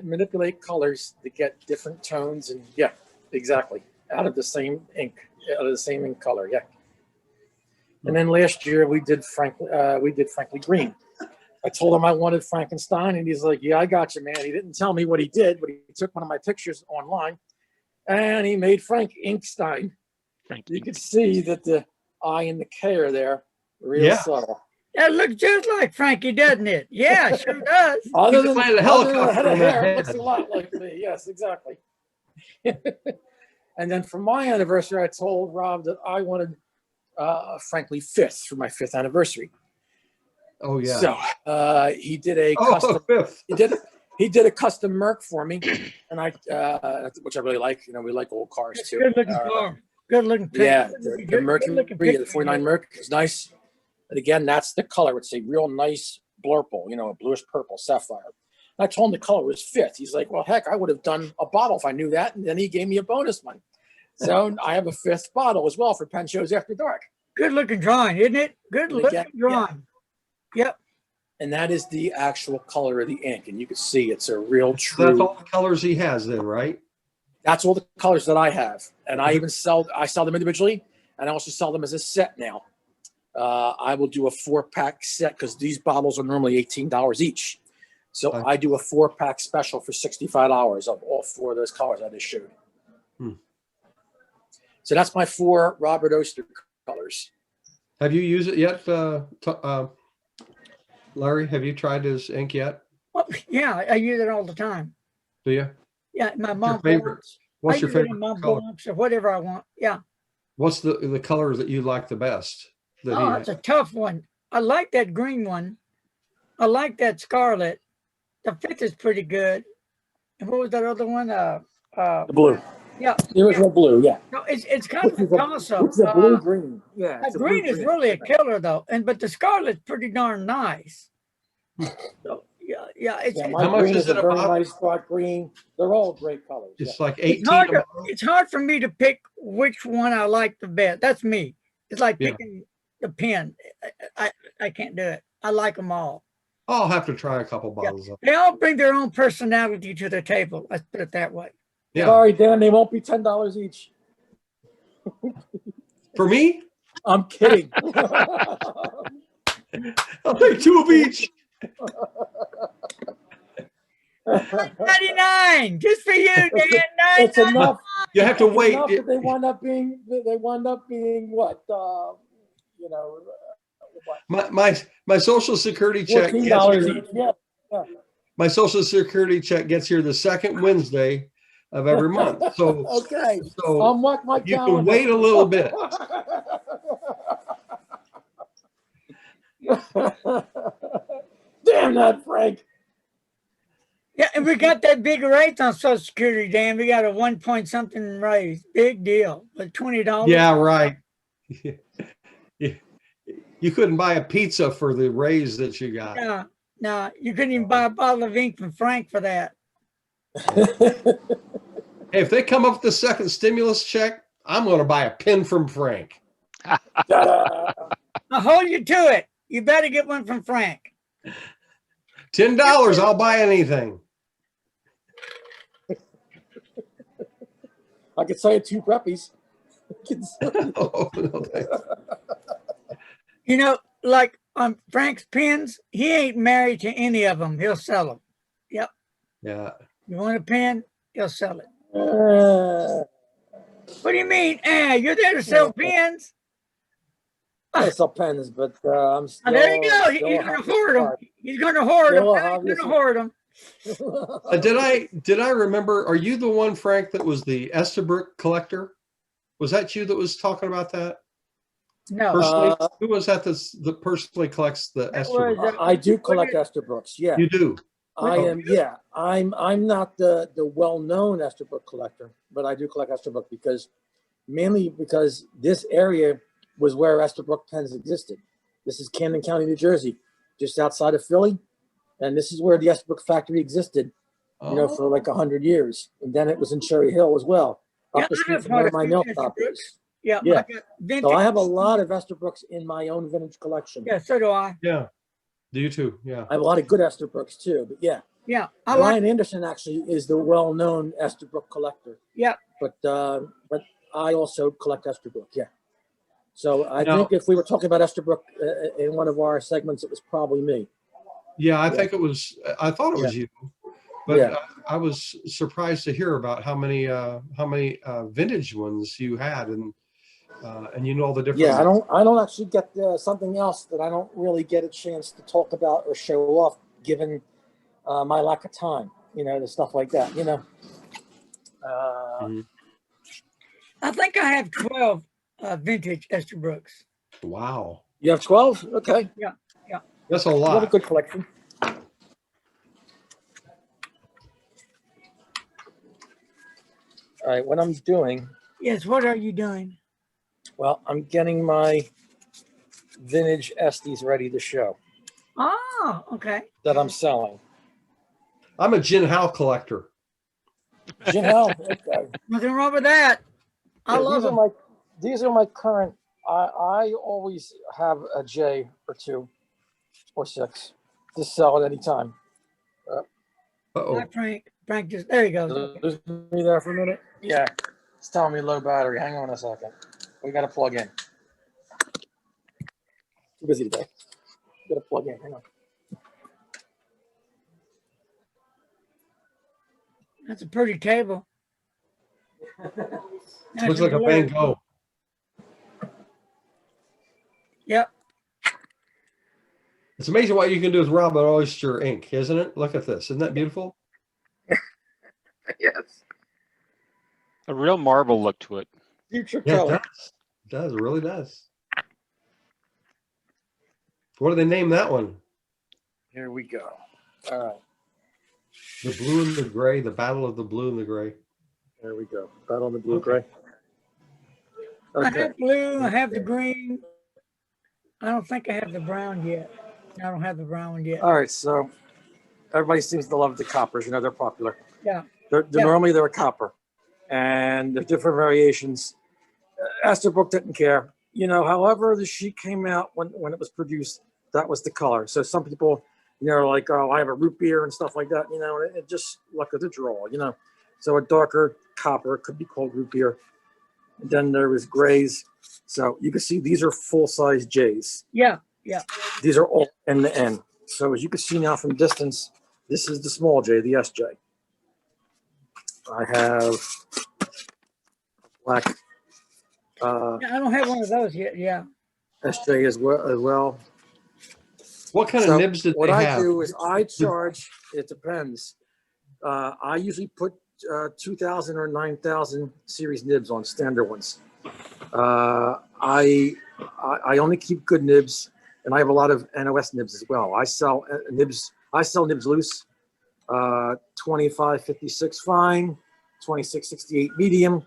manipulate colors to get different tones and exactly out of the same ink, color. Yeah. And then last year we did Frankly Green. I told him I wanted Frankenstein, and he's like, "Yeah, I got you, man." He didn't tell me what he did, but he took one of my pictures online, and he made Frank Inkstein. You could see that the I and the K are there, real subtle. That looks just like Frankie, doesn't it? Yeah, it sure does. Other than playing a the helicopter head on of that hair, it head. looks a lot like me. Yes, exactly. And then for my anniversary, I told Rob that I wanted Frankly fifth for my 5th anniversary. Oh yeah. So he did a custom. Fifth. He did a custom Merc for me, and which I really like. We like old cars too. Good looking car. Good looking picture. Yeah, the Mercury, the 49 Merc is nice. But again, that's the color. It's a real nice blurple, a bluish purple sapphire. And I told him the color was 5th. He's like, well, heck, I would have done a bottle if I knew that. And then he gave me a bonus one. So I have a 5th bottle as well for Pen Shows After Dark. Good looking drawing, isn't it? Good looking drawing. Yep. And that is the actual color of the ink. And you can see it's a real true. That's all the colors he has then, right? That's all the colors that I have. And I even sell them individually. And I also sell them as a set now. I will do a 4-pack set because these bottles are normally $18 each. So I do a 4-pack special for $65 of all 4 of those colors I just showed. So that's my 4 Robert Oster colors. Have you used it yet, Larry? Have you tried his ink yet? Well, yeah, I use it all the time. Do you? Yeah, my Your mom. favorites? What's your favorite mom color? books or whatever I want. Yeah. What's the colors that you like the best? It's a tough one. I like that green one. I like that scarlet. The 5th is pretty good. And what was that other one? The blue. Yeah. The original blue, yeah. No, it's kind of a toss-up. It's a blue green. Yeah. That green is really a killer though, but the scarlet's pretty darn nice. So, My green is a very nice dark green. They're all great colors. It's like 18. It's hard for me to pick which one I like the best. That's me. It's like picking the pen. I can't do it. I like them all. I'll have to try a couple bottles of it. They all bring their own personality to the table. Let's put it that way. Yeah. Sorry, Dan, they won't be $10 each. For me, I'm kidding. I'll take 2 of each. 99, just for you, Dan. It's enough. You have to It's wait. enough that they wind up being what? You know, what? My Social Security check. $14 each. Yeah. My Social Security check gets here the second Wednesday of every month. So Okay. so I'll mark my you calendar. can wait a little bit. Damn that, Frank. Yeah, and we got that big raise on Social Security, Dan. We got a 1 point something raise. Big deal. But $20. Yeah, right. You couldn't buy a pizza for the raise that you got. No, you couldn't even buy a bottle of ink from Frank for that. Hey, if they come up with the second stimulus check, I'm going to buy a pen from Frank. I'll hold you to it. You better get one from Frank. $10, I'll buy anything. I could sell you 2 preppies. Oh, no, thanks. You know, like on Frank's pens, he ain't married to any of them. He'll sell them. Yep. Yeah. You want a pen? He'll sell it. What do you mean? You're there to sell pens? I sell pens, but I'm still. There you go. He's going to hoard them. He's going to hoard them. He's going to hoard them. Did I remember? Are you the one, Frank, that was the Estabrook collector? Was that you that was talking about that? No. Personally, who was that that personally collects the Estabrook? I do collect Estabrooks. Yeah, you do. I am. Yeah, I'm not the well-known Estabrook collector, but I do collect Estabrook mainly because this area was where Estabrook pens existed. This is Camden County, New Jersey, just outside of Philly, and this is where the Estabrook factory existed. You know, for like 100 years, and then it was in Cherry Hill as well, up the street from where my nail shop is. Yeah. So I have a lot of Estabrooks in my own vintage collection. Yeah, so do I. Yeah. Do you too? Yeah. I have a lot of good Estabrooks too, but yeah. Yeah. Brian Anderson actually is the well-known Estabrook collector. Yeah. But I also collect Estabrook. Yeah. So I think if we were talking about Estabrook in one of our segments, it was probably me. Yeah, I think it was. I thought it was you, but I was surprised to hear about how many vintage ones you had, and you know all the different. Yeah, I don't actually get something else that I don't really get a chance to talk about or show off, given my lack of time. You know, the stuff like that. You know. I think I have 12 vintage Estabrooks. Wow. You have 12? Okay. Yeah. That's a lot. What a good collection. All right, what I'm doing. Yes, what are you doing? Well, I'm getting my vintage Estes ready to show. Oh, okay. That I'm selling. I'm a Gin Howe collector. Gin Howe. Okay. Nothing wrong with that. I love them. These are my current. I always have a J or 2 or 6 to sell at any time. Uh-oh. Frank just, there you go. Lose me there for a minute. Yeah, it's telling me low battery. Hang on a second. We got to plug in. Too busy today. Got to plug in. Hang on. That's a pretty table. Looks like a Van Gogh. Yep. It's amazing what you can do with Robert Oyster ink, isn't it? Look at this. Isn't that beautiful? Yes. A real marble look to it. Future Yeah, color. it does. It does. It really does. What do they name that one? Here we go. All right. The blue and the gray, the battle of the blue and the gray. There we go. Battle of the blue gray. I Okay. have blue, I have the green. I don't think I have the brown yet. I don't have the brown one yet. All right. So everybody seems to love the coppers. You know, they're popular. Yeah. Normally they're a copper, and there's different variations. Estabrook didn't care. You know, however the sheet came out when it was produced, that was the color. So some people You know, like, oh, I have a root beer and stuff like that, you know, and it just luck of the draw, you know. So a darker copper could be called root beer. And then there was grays. So you can see these are full-size J's. Yeah, yeah. These are all end to end. So as you can see now from distance, this is the small J, the SJ. I have black Yeah, I don't have one of those yet. Yeah. SJ as well. What kind So of nibs did what they I have? do is I charge, it depends. I usually put 2,000 or 9,000 series nibs on standard ones. I only keep good nibs, and I have a lot of NOS nibs as well. I sell nibs loose, 2556 fine, 2668 medium,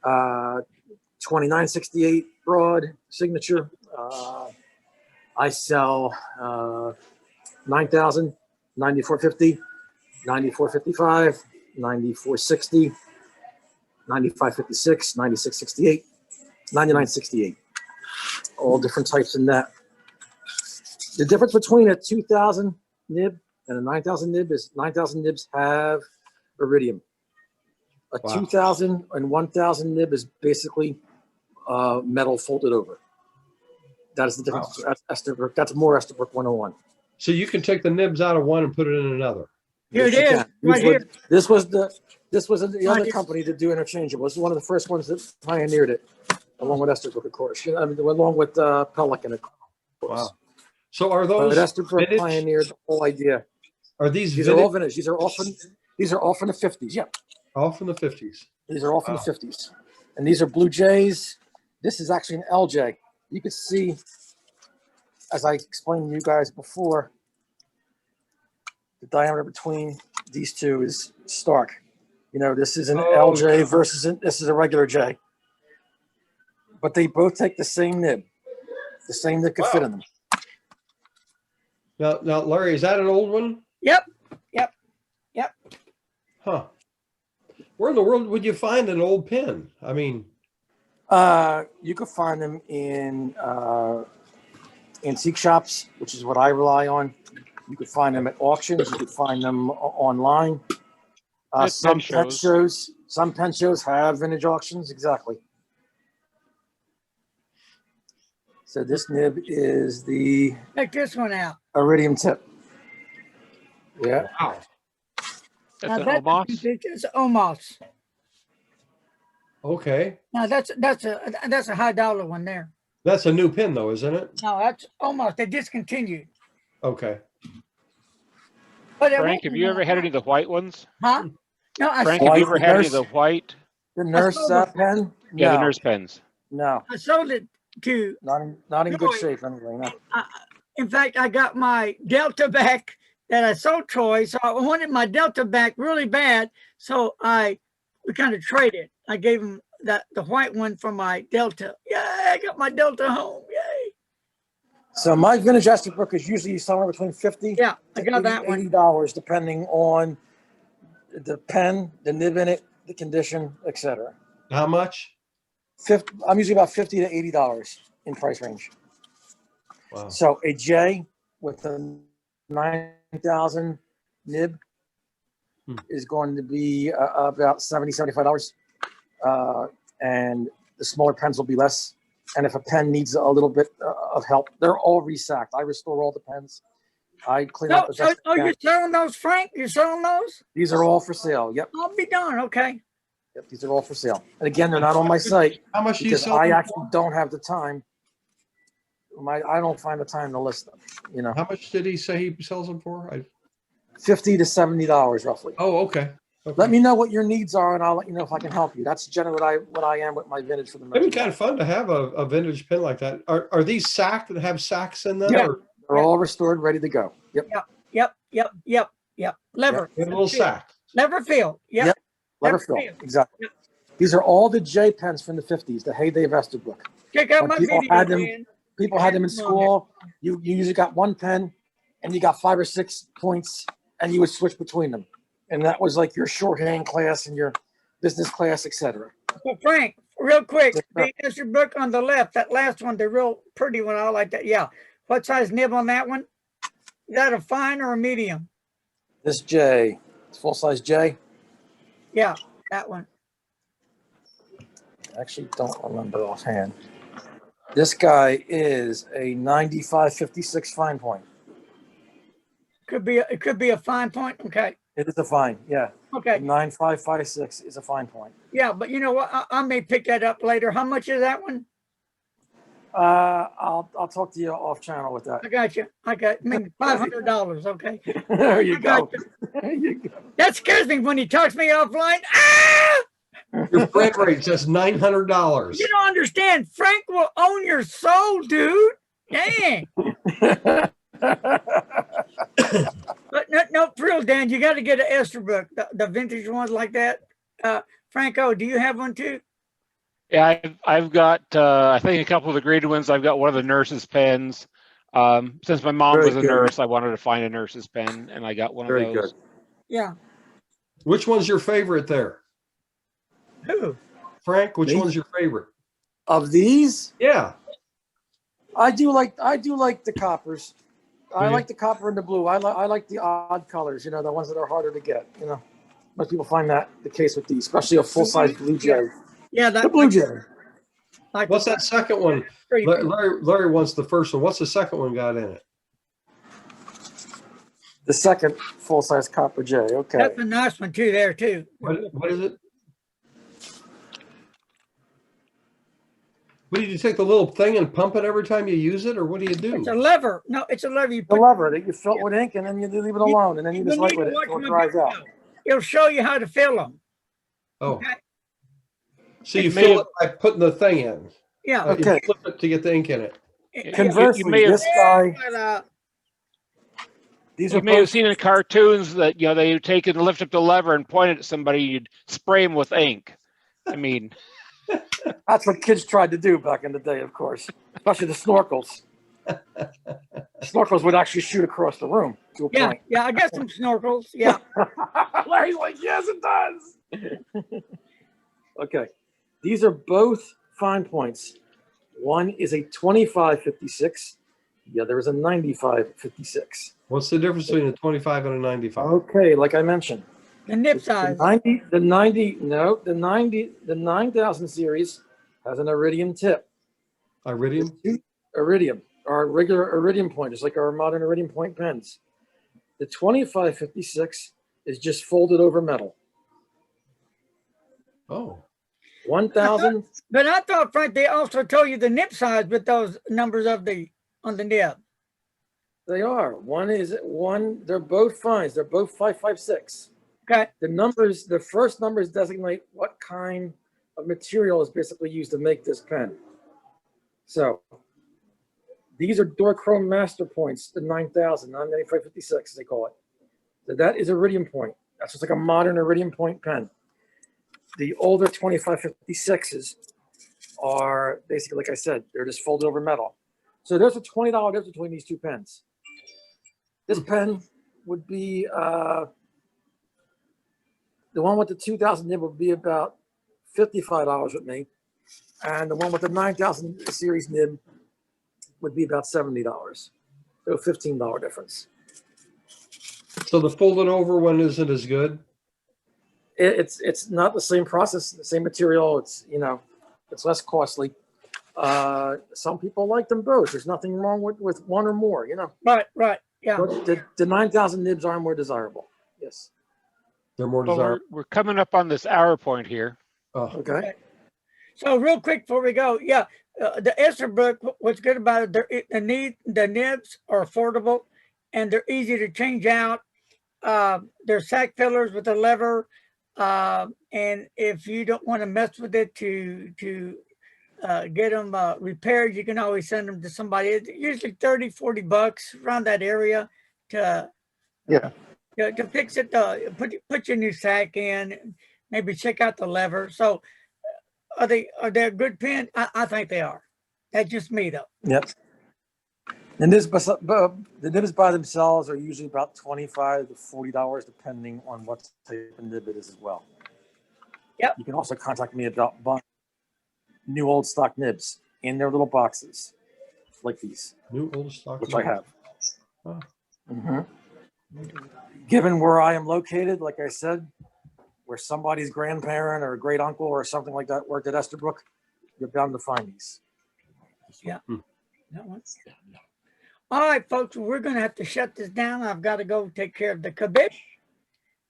2968 broad signature. I sell 9,000, 9450, 9455, 9460, 9556, 9668, 9968. All different types in that. The difference between a 2,000 nib and a 9,000 nib is 9,000 nibs have iridium. A Wow. 2,000 and 1,000 nib is basically metal folded over. That is the difference. Wow. That's more Estabrook 101. So you can take the nibs out of one and put it in another. Here it Yes, you is, can. right here. This was the other here. company to do interchangeable. This is one of the first ones that pioneered it, along with Estabrook, of course. I mean, along with Pelican, of course. Wow. So are But those Estabrook vintage? pioneered the whole idea. Are these These are all vintage? vintage. These are all from the 50s. Yeah, All from the 50s. these are all from Wow. the 50s. And these are Blue Jays. This is actually an LJ. You can see, as I explained to you guys before, the diameter between these two is stark. You know, this is an Oh, LJ yeah. versus this is a regular J. But they both take the same nib. The same nib can fit Wow. in them. Now, Larry, is that an old one? Yep. Huh. Where in the world would you find an old pen? I mean, You could find them in antique shops, which is what I rely on. You could find them at auctions. You could find them online. At Some pen pen shows. Some pen shows have vintage auctions. Exactly. So this nib is the Check this one out. iridium tip. Yeah. wow. Now That's an that's a Omos. vintage. It's Omos. Okay. Now that's a high dollar one there. That's a new pen, though, isn't it? No, that's Omos. They discontinued. Okay. But it Frank, won't have be you no ever had any of the white ones? Huh? No, Frank, White have you ever had any of nurse? the white? The nurse sold it. pen? Yeah, the No. nurse pens. No. I sold it to. Not in good Troy. shape anyway. No. In fact, I got my Delta back that I sold Troy, so I wanted my Delta back really bad. So we kind of traded. I gave him the white one for my Delta. Yay! I got my Delta home. Yay! So my vintage Estabrook is usually somewhere between 50 Yeah, I to got that one. $80, depending on the pen, the nib in it, the condition, etc. How much? I'm usually about $50 to $80 in price range. Wow. So a J with a 9,000 nib is going to be about $70, $75. And the smaller pens will be less. And if a pen needs a little bit of help, they're all resacked. I restore all the pens. I clean up the best. Oh, you're selling those, Frank? You're selling those? These are all for sale. Yep. I'll be darned. Okay. Yep. These are all for sale. And again, they're not on my site How much do you because sell I them actually for? don't have the time. I don't find the time to list them. You know, How much did he say he sells them for? $50 to $70 roughly. Oh, okay. Let me know what your needs are, and I'll let you know if I can help you. That's generally what I am with my vintage for the It'd be merchandise. kind of fun to have a vintage pen like that. Are these sacked that have sacks in them? Yeah. Or They're all restored, ready to go. Yep. Yep. Lever. they have a little sack? Lever fill. Yep. Yep. Letter Lever fill. fill. Exactly. Yep. These are all the J pens from the 50s, the heyday of Estabrook. Check out When my people video, had them- man. People had them in school. You usually got one pen, and you got 5 or 6 points, and you would switch between them. And that was like your shorthand class and your business class, etc. So Frank, real quick, Yeah. the answer book on the left, that last one, the real pretty one, I like that. Yeah. What size nib on that one? Is that a fine or a medium? This J, full size J. Yeah, that one. I actually don't remember offhand. This guy is a 9556 fine point. It could be a fine point. Okay. It is a fine, yeah. Okay. 9556 is a fine point. Yeah, but you know what? I may pick that up later. How much is that one? I'll talk to you off channel with that. I got you. I mean, $500. Okay. There you I got go. you. There you go. That scares me when he talks me offline. Ah! Your frame rate says $900. You don't understand. Frank will own your soul, dude. Dang. But no, for real, Dan, you got to get an Esther book, the vintage ones like that. Franco, do you have one too? Yeah, I've got I think a couple of the graded ones. I've got one of the nurse's pens. Since my mom Very was a good. nurse, I wanted to find a nurse's pen, and I got one Very of those. good. Yeah. Which one's your favorite there? Who? Frank, which Me? one's your favorite? Of these, Yeah. I do like the coppers. I Do you? like the copper and the blue. I like the odd colors, you know, the ones that are harder to get, you know. Most people find that the case with these, especially a full-size blue jay. Yeah, The blue jay. like What's that second one? Larry wants the first one. What's the second one got in it? The second full-size copper jay. Okay. That's a nice one too. There too. What is it? What, did you take the little thing and pump it every time you use it, or what do you do? It's a lever. No, it's a lever. You The put. lever that you fill with ink and then you leave it alone and then you just write need with to it watch until it my dries video. out. It'll show you how to fill them. Oh, Okay. so you It may fill have- it by putting the thing in. Yeah. Okay. You flip it to get the ink in it. Conversely, may have- this guy, But, these are You may have both, seen in cartoons that they would take and lift up the lever and point it at somebody. You'd spray them with ink. I mean, that's what kids tried to do back in the day, of course, especially the snorkels. Snorkels would actually shoot across the room to a yeah, point. yeah. I got some snorkels. Yeah. Larry's like, yes, it does. Okay. These are both fine points. One is a 2556. The other is a 9556. What's the difference between a 25 and a 95? Okay, like I mentioned. The nip The size. 9000 series has an iridium tip. Iridium? Iridium, our regular iridium pointers, like our modern iridium point pens. The 2556 is just folded over metal. Oh. 1000. But I thought, Frank, they also told you the nip size with those numbers on the nib. They are. They're both fines. They're both 556. Okay. The first numbers designate what kind of material is basically used to make this pen. So these are Dorchrome master points, the 9000, 9556, as they call it. So that is iridium point. That's just like a modern iridium point pen. The older 2556s are basically, like I said, they're just folded over metal. So there's a $20 difference between these two pens. This pen would be, the one with the 2000 nib would be about $55 with me. And the one with the 9000 series nib would be about $70. So a $15 difference. So the folded over one isn't as good? It's not the same process, the same material. It's, it's less costly. Some people like them both. There's nothing wrong with one or more, Right. Yeah. But the 9000 nibs are more desirable. Yes. They're more well, desirable. we're coming up on this hour point here. Oh. Okay. So real quick before we go, the Esther book. What's good about it? The nibs are affordable, and they're easy to change out. They're sack fillers with a lever, and if you don't want to mess with it to get them repaired, you can always send them to somebody. It's usually $30-$40 around that area to fix it. Put your new sack in, maybe check out the lever. So are they a good pen? I think they are. That's just me though. Yep. And the nibs by themselves are usually about $25 to $40, depending on what type of nib it is as well. Yep. You can also contact me about buying new old stock nibs in their little boxes, like these, New old stock. which I have. Oh. Given where I am located, like I said, where somebody's grandparent or great uncle or something like that worked at Estherbrook, you're bound to find these. Yeah. That one. All right, folks, we're going to have to shut this down. I've got to go take care of the cabiche.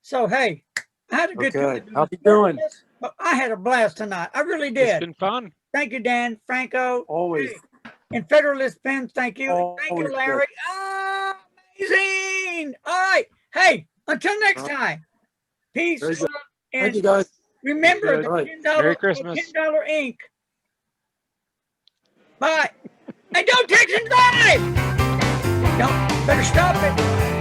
So, hey, I had a good Okay, time. how you doing? But I had a blast tonight. I really It's did. been fun. Thank you, Dan, Franco. Always. Hey, and Federalist Pens, thank you. Thank you, Always good. Larry. Amazing. All right. Hey, until next time. Peace. Very good. And Thank you, guys. remember Good. the Right. $10, Merry Christmas. $10 ink. Bye. And don't text and drive. Don't better stop it.